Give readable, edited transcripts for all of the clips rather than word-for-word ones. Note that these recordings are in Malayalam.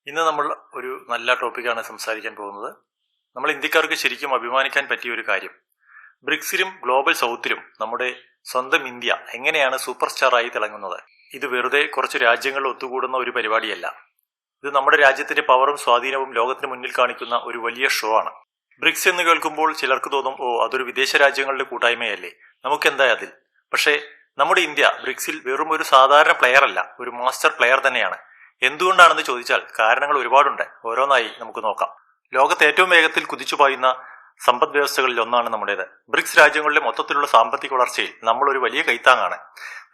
ഇന്ന് നമ്മൾ ഒരു നല്ല ടോപ്പിക്കാണ് സംസാരിക്കാൻ പോകുന്നത്. നമ്മൾ ഇന്ത്യക്കാർക്ക് ശരിക്കും അഭിമാനിക്കാൻ പറ്റിയ ഒരു കാര്യം, ബ്രിക്സിലും ഗ്ലോബൽ സൗത്തിലും നമ്മുടെ സ്വന്തം ഇന്ത്യ എങ്ങനെയാണ് സൂപ്പർ സ്റ്റാറായി തിളങ്ങുന്നത്. ഇത് വെറുതെ കുറച്ച് രാജ്യങ്ങൾ ഒത്തുകൂടുന്ന ഒരു പരിപാടിയല്ല. ഇത് നമ്മുടെ രാജ്യത്തിന്റെ പവറും സ്വാധീനവും ലോകത്തിന് മുന്നിൽ കാണിക്കുന്ന ഒരു വലിയ ഷോ ആണ്. ബ്രിക്സ് എന്ന് കേൾക്കുമ്പോൾ ചിലർക്ക് തോന്നും, അതൊരു വിദേശ രാജ്യങ്ങളുടെ കൂട്ടായ്മയല്ലേ, നമുക്കെന്താ അതിൽ. പക്ഷേ നമ്മുടെ ഇന്ത്യ ബ്രിക്സിൽ വെറും ഒരു സാധാരണ പ്ലെയർ അല്ല, ഒരു മാസ്റ്റർ പ്ലെയർ തന്നെയാണ്. എന്തുകൊണ്ടാണെന്ന് ചോദിച്ചാൽ കാരണങ്ങൾ ഒരുപാടുണ്ട്. ഓരോന്നായി നമുക്ക് നോക്കാം. ലോകത്ത് ഏറ്റവും വേഗത്തിൽ കുതിച്ചുപായുന്ന സമ്പദ് വ്യവസ്ഥകളിൽ ഒന്നാണ് നമ്മുടേത്. ബ്രിക്സ് രാജ്യങ്ങളുടെ മൊത്തത്തിലുള്ള സാമ്പത്തിക വളർച്ചയിൽ നമ്മൾ ഒരു വലിയ കൈത്താങ്ങാണ്.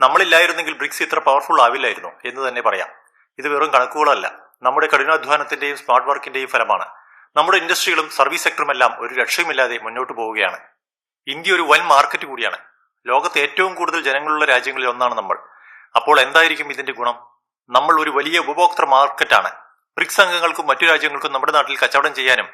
നമ്മളില്ലായിരുന്നെങ്കിൽ ബ്രിക്സ് ഇത്ര പവർഫുൾ ആവില്ലായിരുന്നു എന്ന് തന്നെ പറയാം. ഇത് വെറും കണക്കുകളല്ല, നമ്മുടെ കഠിനാധ്വാനത്തിന്റെയും സ്മാർട്ട് വർക്കിന്റെയും ഫലമാണ്. നമ്മുടെ ഇൻഡസ്ട്രികളും സർവീസ് സെക്ടറുമെല്ലാം ഒരു ലക്ഷ്യമില്ലാതെ മുന്നോട്ട് പോവുകയാണ്. ഇന്ത്യ ഒരു വൻ മാർക്കറ്റ് കൂടിയാണ്. ലോകത്ത് ഏറ്റവും കൂടുതൽ ജനങ്ങളുള്ള രാജ്യങ്ങളിൽ ഒന്നാണ് നമ്മൾ. അപ്പോൾ എന്തായിരിക്കും ഇതിന്റെ ഗുണം? നമ്മൾ ഒരു വലിയ ഉപഭോക്തൃ മാർക്കറ്റാണ്. ബ്രിക്സ് അംഗങ്ങൾക്കും മറ്റു രാജ്യങ്ങൾക്കും നമ്മുടെ നാട്ടിൽ കച്ചവടം ചെയ്യാനും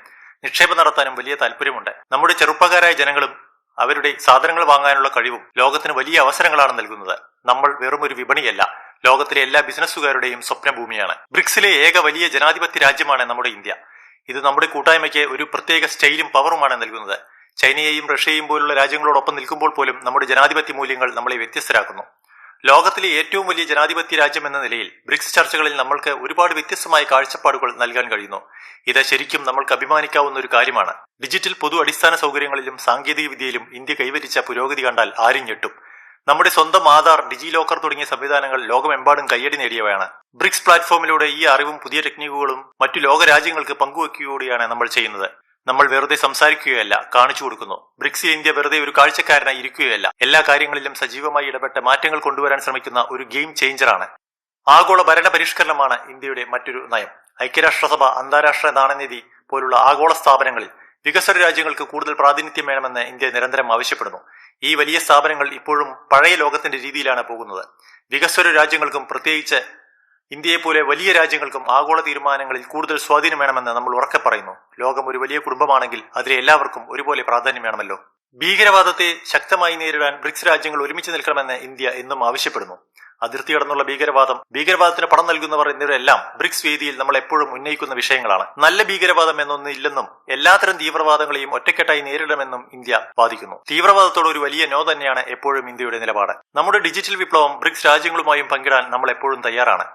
നിക്ഷേപം നടത്താനും വലിയ താല്പര്യമുണ്ട്. നമ്മുടെ ചെറുപ്പക്കാരായ ജനങ്ങളും അവരുടെ സാധനങ്ങൾ വാങ്ങാനുള്ള കഴിവും ലോകത്തിന് വലിയ അവസരങ്ങളാണ് നൽകുന്നത്. നമ്മൾ വെറും ഒരു വിപണിയല്ല, ലോകത്തിലെ എല്ലാ ബിസിനസ്സുകാരുടെയും സ്വപ്നഭൂമിയാണ്. ബ്രിക്സിലെ ഏക വലിയ ജനാധിപത്യ രാജ്യമാണ് നമ്മുടെ ഇന്ത്യ. ഇത് നമ്മുടെ കൂട്ടായ്മയ്ക്ക് ഒരു പ്രത്യേക സ്റ്റൈലും പവറുമാണ് നൽകുന്നത്. ചൈനയെയും റഷ്യയും പോലുള്ള രാജ്യങ്ങളോടൊപ്പം നിൽക്കുമ്പോൾ പോലും നമ്മുടെ ജനാധിപത്യ മൂല്യങ്ങൾ നമ്മളെ വ്യത്യസ്തരാക്കുന്നു. ലോകത്തിലെ ഏറ്റവും വലിയ ജനാധിപത്യ രാജ്യം എന്ന നിലയിൽ ബ്രിക്സ് ചർച്ചകളിൽ നമ്മൾക്ക് ഒരുപാട് വ്യത്യസ്തമായ കാഴ്ചപ്പാടുകൾ നൽകാൻ കഴിയുന്നു. ഇത് ശരിക്കും നമ്മൾക്ക് അഭിമാനിക്കാവുന്ന ഒരു കാര്യമാണ്. ഡിജിറ്റൽ പൊതു അടിസ്ഥാന സൗകര്യങ്ങളിലും സാങ്കേതിക വിദ്യയിലും ഇന്ത്യ കൈവരിച്ച പുരോഗതി കണ്ടാൽ ആരും ഞെട്ടും. നമ്മുടെ സ്വന്തം ആധാർ, ഡിജി ലോക്കർ തുടങ്ങിയ സംവിധാനങ്ങൾ ലോകമെമ്പാടും കയ്യടി നേടിയവയാണ്. ബ്രിക്സ് പ്ലാറ്റ്ഫോമിലൂടെ ഈ അറിവും പുതിയ ടെക്നിക്കുകളും മറ്റു ലോക രാജ്യങ്ങൾക്ക് പങ്കുവെക്കുകയാണ് നമ്മൾ ചെയ്യുന്നത്. നമ്മൾ വെറുതെ സംസാരിക്കുകയല്ല, കാണിച്ചു കൊടുക്കുന്നു. ബ്രിക്സിൽ ഇന്ത്യ വെറുതെ ഒരു കാഴ്ചക്കാരനായി ഇരിക്കുകയല്ല, എല്ലാ കാര്യങ്ങളിലും സജീവമായി ഇടപെട്ട് മാറ്റങ്ങൾ കൊണ്ടുവരാൻ ശ്രമിക്കുന്ന ഒരു ഗെയിം ചേഞ്ചറാണ്. ആഗോള ഭരണ പരിഷ്കരണമാണ് ഇന്ത്യയുടെ മറ്റൊരു നയം. ഐക്യരാഷ്ട്രസഭ, അന്താരാഷ്ട്ര നാണയനിധി പോലുള്ള ആഗോള സ്ഥാപനങ്ങളിൽ വികസ്വര രാജ്യങ്ങൾക്ക് കൂടുതൽ പ്രാതിനിധ്യം വേണമെന്ന് ഇന്ത്യ നിരന്തരം ആവശ്യപ്പെടുന്നു. ഈ വലിയ സ്ഥാപനങ്ങൾ ഇപ്പോഴും പഴയ ലോകത്തിന്റെ രീതിയിലാണ് പോകുന്നത്. വികസ്വര രാജ്യങ്ങൾക്കും പ്രത്യേകിച്ച് ഇന്ത്യയെപ്പോലെ വലിയ രാജ്യങ്ങൾക്കും ആഗോള തീരുമാനങ്ങളിൽ കൂടുതൽ സ്വാധീനം വേണമെന്ന് നമ്മൾ ഉറക്കെ പറയുന്നു. ലോകം ഒരു വലിയ കുടുംബമാണെങ്കിൽ അതിലെ എല്ലാവർക്കും ഒരുപോലെ പ്രാധാന്യം വേണമല്ലോ. ഭീകരവാദത്തെ ശക്തമായി നേരിടാൻ ബ്രിക്സ് രാജ്യങ്ങൾ ഒരുമിച്ച് നിൽക്കണമെന്ന് ഇന്ത്യ എന്നും ആവശ്യപ്പെടുന്നു. അതിർത്തി കടന്നുള്ള ഭീകരവാദത്തിന് പണം നൽകുന്നവർ എന്നിവരെല്ലാം ബ്രിക്സ് വേദിയിൽ നമ്മൾ എപ്പോഴും ഉന്നയിക്കുന്ന വിഷയങ്ങളാണ്. നല്ല ഭീകരവാദം എന്നൊന്നും ഇല്ലെന്നും എല്ലാത്തരം തീവ്രവാദങ്ങളെയും ഒറ്റക്കെട്ടായി നേരിടണമെന്നും ഇന്ത്യ വാദിക്കുന്നു. തീവ്രവാദത്തോട് ഒരു വലിയ നോ തന്നെയാണ് എപ്പോഴും ഇന്ത്യയുടെ നിലപാട്. നമ്മുടെ ഡിജിറ്റൽ വിപ്ലവം ബ്രിക്സ് രാജ്യങ്ങളുമായും പങ്കിടാൻ നമ്മൾ എപ്പോഴും തയ്യാറാണ്.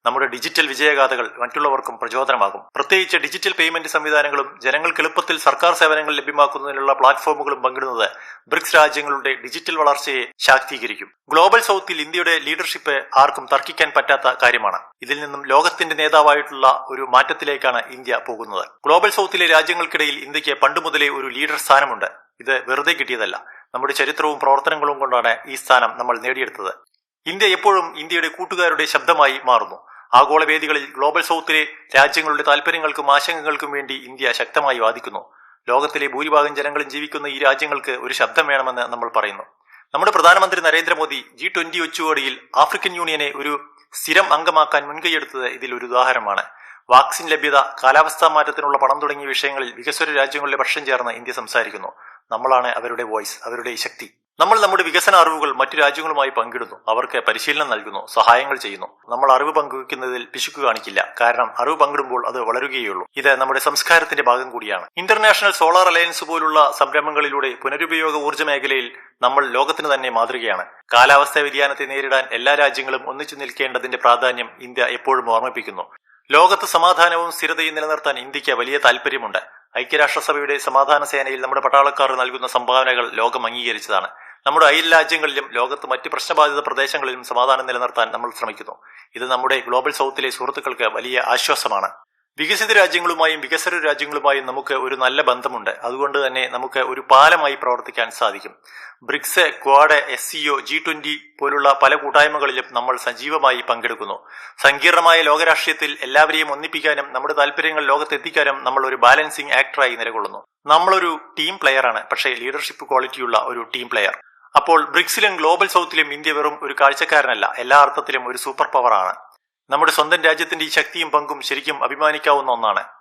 നമ്മുടെ ഡിജിറ്റൽ വിജയഗാഥകൾ മറ്റുള്ളവർക്കും പ്രചോദനമാകും. പ്രത്യേകിച്ച് ഡിജിറ്റൽ പേയ്മെന്റ് സംവിധാനങ്ങളും ജനങ്ങൾക്ക് എളുപ്പത്തിൽ സർക്കാർ സേവനങ്ങൾ ലഭ്യമാക്കുന്നതിനുള്ള പ്ലാറ്റ്ഫോമുകളും പങ്കിടുന്നത് ബ്രിക്സ് രാജ്യങ്ങളുടെ ഡിജിറ്റൽ വളർച്ചയെ ശാക്തീകരിക്കും. ഗ്ലോബൽ സൗത്തിൽ ഇന്ത്യയുടെ ലീഡർഷിപ്പ് ആർക്കും തർക്കിക്കാൻ പറ്റാത്ത കാര്യമാണ്. ഇതിൽ നിന്നും ലോകത്തിന്റെ നേതാവായിട്ടുള്ള ഒരു മാറ്റത്തിലേക്കാണ് ഇന്ത്യ പോകുന്നത്. ഗ്ലോബൽ സൗത്തിലെ രാജ്യങ്ങൾക്കിടയിൽ ഇന്ത്യക്ക് പണ്ടുമുതലേ ഒരു ലീഡർ സ്ഥാനമുണ്ട്. ഇത് വെറുതെ കിട്ടിയതല്ല, നമ്മുടെ ചരിത്രവും പ്രവർത്തനങ്ങളും കൊണ്ടാണ് ഈ സ്ഥാനം നമ്മൾ നേടിയെടുത്തത്. ഇന്ത്യ എപ്പോഴും ഇന്ത്യയുടെ കൂട്ടുകാരുടെ ശബ്ദമായി മാറുന്നു. ആഗോള വേദികളിൽ ഗ്ലോബൽ സൗത്തിലെ രാജ്യങ്ങളുടെ താല്പര്യങ്ങൾക്കും ആശങ്കകൾക്കും വേണ്ടി ഇന്ത്യ ശക്തമായി വാദിക്കുന്നു. ലോകത്തിലെ ഭൂരിഭാഗം ജനങ്ങളും ജീവിക്കുന്ന ഈ രാജ്യങ്ങൾക്ക് ഒരു ശബ്ദം വേണമെന്ന് നമ്മൾ പറയുന്നു. നമ്മുടെ പ്രധാനമന്ത്രി നരേന്ദ്രമോദി G20 ഉച്ചകോടിയിൽ ആഫ്രിക്കൻ യൂണിയനെ ഒരു സ്ഥിരം അംഗമാക്കാൻ മുൻകൈയെടുത്തത് ഇതിൽ ഒരു ഉദാഹരണമാണ്. വാക്സിൻ ലഭ്യത, കാലാവസ്ഥാ മാറ്റത്തിനുള്ള പണം തുടങ്ങിയ വിഷയങ്ങളിൽ വികസ്വര രാജ്യങ്ങളുടെ പക്ഷം ചേർന്ന് ഇന്ത്യ സംസാരിക്കുന്നു. നമ്മളാണ് അവരുടെ വോയിസ്, അവരുടെ ശക്തി. നമ്മൾ നമ്മുടെ വികസന അറിവുകൾ മറ്റു രാജ്യങ്ങളുമായി പങ്കിടുന്നു, അവർക്ക് പരിശീലനം നൽകുന്നു, സഹായങ്ങൾ ചെയ്യുന്നു. നമ്മൾ അറിവ് പങ്കുവെക്കുന്നതിൽ പിശുക്ക് കാണിക്കില്ല, കാരണം അറിവ് പങ്കിടുമ്പോൾ അത് വളരുകയുള്ളൂ. ഇത് നമ്മുടെ സംസ്കാരത്തിന്റെ ഭാഗം കൂടിയാണ്. ഇന്റർനാഷണൽ സോളാർ അലയൻസ് പോലുള്ള സംരംഭങ്ങളിലൂടെ പുനരുപയോഗ ഊർജ്ജ മേഖലയിൽ നമ്മൾ ലോകത്തിന് തന്നെ മാതൃകയാണ്. കാലാവസ്ഥാ വ്യതിയാനത്തെ നേരിടാൻ എല്ലാ രാജ്യങ്ങളും ഒന്നിച്ചു നിൽക്കേണ്ടതിന്റെ പ്രാധാന്യം ഇന്ത്യ എപ്പോഴും ഓർമ്മിപ്പിക്കുന്നു. ലോകത്ത് സമാധാനവും സ്ഥിരതയും നിലനിർത്താൻ ഇന്ത്യക്ക് വലിയ താല്പര്യമുണ്ട്. ഐക്യരാഷ്ട്രസഭയുടെ സമാധാന സേനയിൽ നമ്മുടെ പട്ടാളക്കാർ നൽകുന്ന സംഭാവനകൾ ലോകം അംഗീകരിച്ചതാണ്. നമ്മുടെ അയൽ രാജ്യങ്ങളിലും ലോകത്ത് മറ്റ് പ്രശ്നബാധിത പ്രദേശങ്ങളിലും സമാധാനം നിലനിർത്താൻ നമ്മൾ ശ്രമിക്കുന്നു. ഇത് നമ്മുടെ ഗ്ലോബൽ സൗത്തിലെ സുഹൃത്തുക്കൾക്ക് വലിയ ആശ്വാസമാണ്. വികസിത രാജ്യങ്ങളുമായും വികസ്വര രാജ്യങ്ങളുമായും നമുക്ക് ഒരു നല്ല ബന്ധമുണ്ട്. അതുകൊണ്ട് തന്നെ നമുക്ക് ഒരു പാലമായി പ്രവർത്തിക്കാൻ സാധിക്കും. ബ്രിക്സ്, ക്വാഡ്, SCO, G20 പോലുള്ള പല കൂട്ടായ്മകളിലും നമ്മൾ സജീവമായി പങ്കെടുക്കുന്നു. സങ്കീർണമായ ലോകരാഷ്ട്രീയത്തിൽ എല്ലാവരെയും ഒന്നിപ്പിക്കാനും നമ്മുടെ താല്പര്യങ്ങൾ ലോകത്തെത്തിക്കാനും നമ്മൾ ഒരു ബാലൻസിംഗ് ആക്ടറായി നിലകൊള്ളുന്നു. നമ്മളൊരു ടീം പ്ലെയറാണ്, പക്ഷേ ലീഡർഷിപ്പ് ക്വാളിറ്റിയുള്ള ഒരു ടീം പ്ലെയർ. അപ്പോൾ ബ്രിക്സിലും ഗ്ലോബൽ സൗത്തിലും ഇന്ത്യ വെറും ഒരു കാഴ്ചക്കാരനല്ല, എല്ലാ അർത്ഥത്തിലും ഒരു സൂപ്പർ പവറാണ്. നമ്മുടെ സ്വന്തം രാജ്യത്തിന്റെ ഈ ശക്തിയും പങ്കും ശരിക്കും അഭിമാനിക്കാവുന്ന ഒന്നാണ്.